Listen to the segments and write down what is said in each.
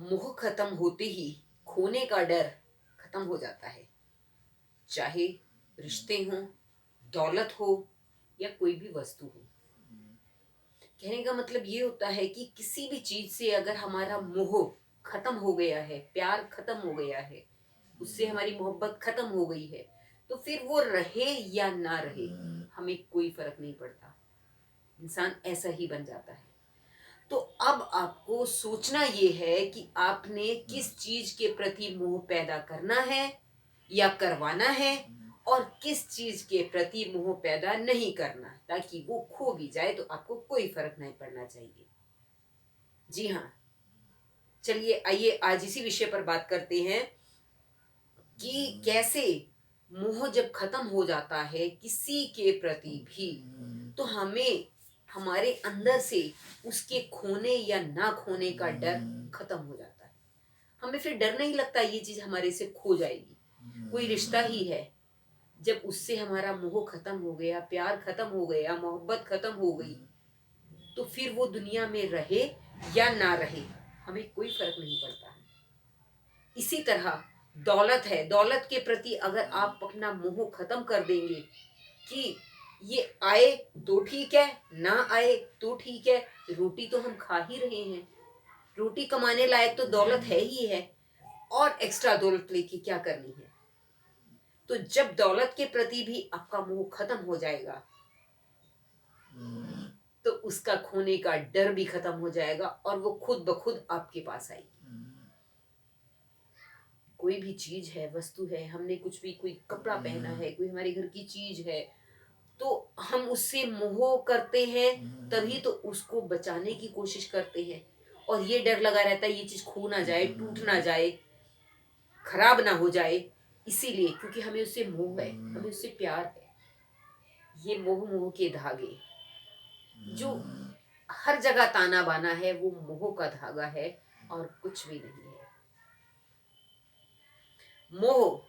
मोह खत्म होते ही खोने का डर खत्म हो जाता है। चाहे रिश्ते हों, दौलत हो या कोई भी वस्तु हो। कहने का मतलब ये होता है कि किसी भी चीज से अगर हमारा मोह खत्म हो गया है, प्यार खत्म हो गया है, उससे हमारी मोहब्बत खत्म हो गई है, तो फिर वो रहे या ना रहे, हमें कोई फर्क नहीं पड़ता। इंसान ऐसा ही बन जाता है। तो अब आपको सोचना ये है कि आपने किस चीज के प्रति मोह पैदा करना है या करवाना है, और किस चीज के प्रति मोह पैदा नहीं करना, ताकि वो खो भी जाए तो आपको कोई फर्क नहीं पड़ना चाहिए। जी हाँ, चलिए आइए आज इसी विषय पर बात करते हैं कि कैसे मोह जब खत्म हो जाता है किसी के प्रति भी, तो हमें हमारे अंदर से उसके खोने या ना खोने का डर खत्म हो जाता है। हमें फिर डर नहीं लगता ये चीज हमारे से खो जाएगी। कोई रिश्ता ही है, जब उससे हमारा मोह खत्म हो गया, प्यार खत्म हो गया, मोहब्बत खत्म हो गई, तो फिर वो दुनिया में रहे या ना रहे, हमें कोई फर्क नहीं पड़ता। इसी तरह दौलत है, दौलत के प्रति अगर आप अपना मोह खत्म कर देंगे कि ये आए तो ठीक है, ना आए तो ठीक है, रोटी तो हम खा ही रहे हैं, रोटी कमाने लायक तो दौलत है ही है, और एक्स्ट्रा दौलत लेके क्या करनी है। तो जब दौलत के प्रति भी आपका मोह खत्म हो जाएगा, तो उसका खोने का डर भी खत्म हो जाएगा और वो खुद ब खुद आपके पास आएगी। कोई भी चीज है, वस्तु है, हमने कुछ भी, कोई कपड़ा पहना है, कोई हमारे घर की चीज है, तो हम उससे मोह करते हैं, तभी तो उसको बचाने की कोशिश करते हैं। और ये डर लगा रहता है ये चीज खो ना जाए, टूट ना जाए, खराब ना हो जाए, इसीलिए क्योंकि हमें उससे मोह है, हमें उससे प्यार है। ये मोह मोह के धागे जो हर जगह ताना बाना है, वो मोह का धागा है और कुछ भी नहीं है। मोह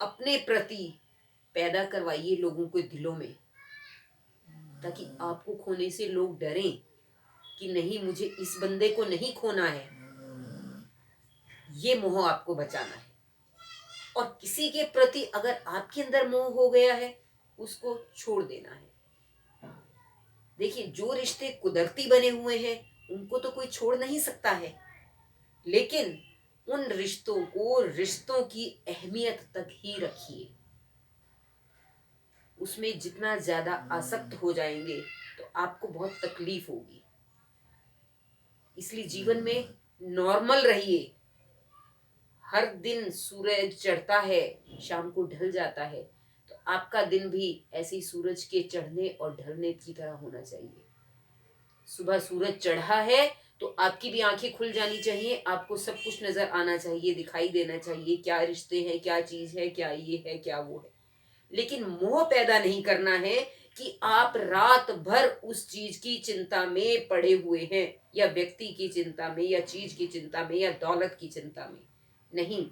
अपने प्रति पैदा करवाइए लोगों के दिलों में, ताकि आपको खोने से लोग डरें कि नहीं, मुझे इस बंदे को नहीं खोना है। ये मोह आपको बचाना है। और किसी के प्रति अगर आपके अंदर मोह हो गया है, उसको छोड़ देना है। देखिए, जो रिश्ते कुदरती बने हुए हैं उनको तो कोई छोड़ नहीं सकता है, लेकिन उन रिश्तों को रिश्तों की अहमियत तक ही रखिए। उसमें जितना ज्यादा आसक्त हो जाएंगे तो आपको बहुत तकलीफ होगी। इसलिए जीवन में नॉर्मल रहिए। हर दिन सूरज चढ़ता है, शाम को ढल जाता है, तो आपका दिन भी ऐसे ही सूरज के चढ़ने और ढलने की तरह होना चाहिए। सुबह सूरज चढ़ा है तो आपकी भी आंखें खुल जानी चाहिए, आपको सब कुछ नजर आना चाहिए, दिखाई देना चाहिए, क्या रिश्ते हैं, क्या चीज है, क्या ये है, क्या वो है। लेकिन मोह पैदा नहीं करना है कि आप रात भर उस चीज की चिंता में पड़े हुए हैं, या व्यक्ति की चिंता में, या चीज की चिंता में, या दौलत की चिंता में। नहीं,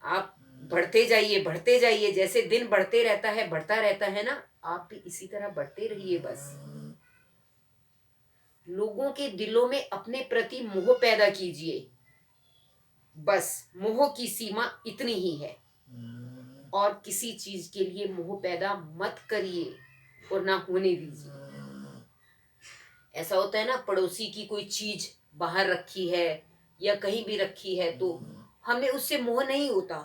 आप बढ़ते जाइए, बढ़ते जाइए, जैसे दिन बढ़ते रहता है, बढ़ता रहता है ना, आप भी इसी तरह बढ़ते रहिए। बस लोगों के दिलों में अपने प्रति मोह पैदा कीजिए। बस मोह की सीमा इतनी ही है, और किसी चीज के लिए मोह पैदा मत करिए और ना होने दीजिए। ऐसा होता है ना, पड़ोसी की कोई चीज बाहर रखी है या कहीं भी रखी है, तो हमें उससे मोह नहीं होता।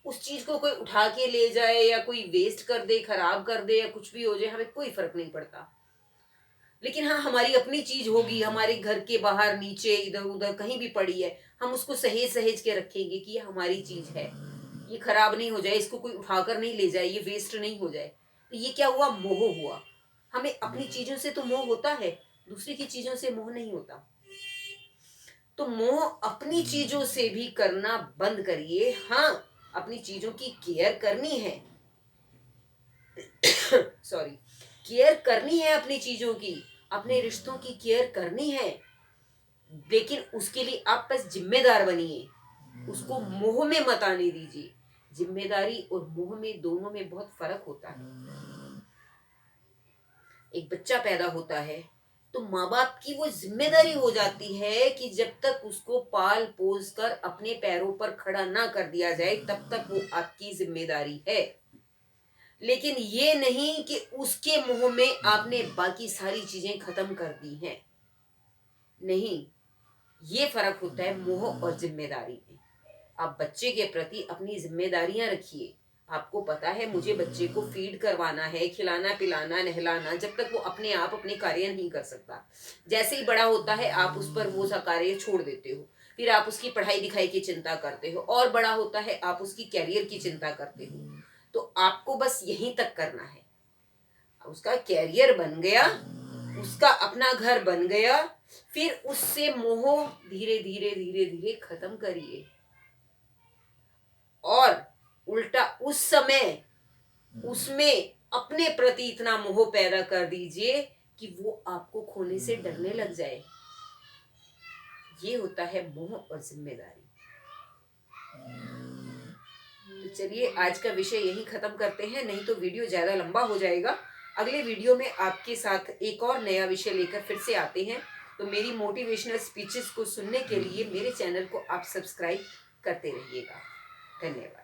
उस चीज को कोई उठा के ले जाए या कोई वेस्ट कर दे, खराब कर दे, या कुछ भी हो जाए, हमें कोई फर्क नहीं पड़ता। लेकिन हाँ, हमारी अपनी चीज होगी, हमारे घर के बाहर, नीचे, इधर उधर कहीं भी पड़ी है, हम उसको सहेज सहेज के रखेंगे कि ये हमारी चीज है, ये खराब नहीं हो जाए, इसको कोई उठाकर नहीं ले जाए, ये वेस्ट नहीं हो जाए। तो ये क्या हुआ? मोह हुआ। हमें अपनी चीजों से तो मोह होता है, दूसरी की चीजों से मोह नहीं होता। तो मोह अपनी चीजों से भी करना बंद करिए। हाँ, अपनी चीजों की केयर करनी है, सॉरी, केयर करनी है अपनी चीजों की, अपने रिश्तों की केयर करनी है, लेकिन उसके लिए आप बस जिम्मेदार बनिए। उसको मोह में मत आने दीजिए। जिम्मेदारी और मोह में, दोनों में बहुत फर्क होता है। एक बच्चा पैदा होता है, तो माँ बाप की वो जिम्मेदारी हो जाती है कि जब तक उसको पाल पोस कर अपने पैरों पर खड़ा ना कर दिया जाए तब तक वो आपकी जिम्मेदारी है। लेकिन ये नहीं कि उसके मुंह में आपने बाकी सारी चीजें खत्म कर दी हैं। नहीं, ये फर्क होता है मोह और जिम्मेदारी में। आप बच्चे के प्रति अपनी जिम्मेदारियां रखिए। आपको पता है मुझे बच्चे को फीड करवाना है, खिलाना पिलाना नहलाना, जब तक वो अपने आप अपने कार्य नहीं कर सकता। जैसे ही बड़ा होता है आप उस पर वो सा कार्य छोड़ देते हो, फिर आप उसकी पढ़ाई लिखाई की चिंता करते हो, और बड़ा होता है आप उसकी कैरियर की चिंता करते हो। तो आपको बस यहीं तक करना है। उसका कैरियर बन गया, उसका अपना घर बन गया, फिर उससे मोह धीरे धीरे धीरे धीरे खत्म करिए। और उल्टा उस समय उसमें अपने प्रति इतना मोह पैदा कर दीजिए कि वो आपको खोने से डरने लग जाए। ये होता है मोह और जिम्मेदारी। तो चलिए आज का विषय यहीं खत्म करते हैं, नहीं तो वीडियो ज्यादा लंबा हो जाएगा। अगले वीडियो में आपके साथ एक और नया विषय लेकर फिर से आते हैं। तो मेरी मोटिवेशनल स्पीचेस को सुनने के लिए मेरे चैनल को आप सब्सक्राइब करते रहिएगा। धन्यवाद।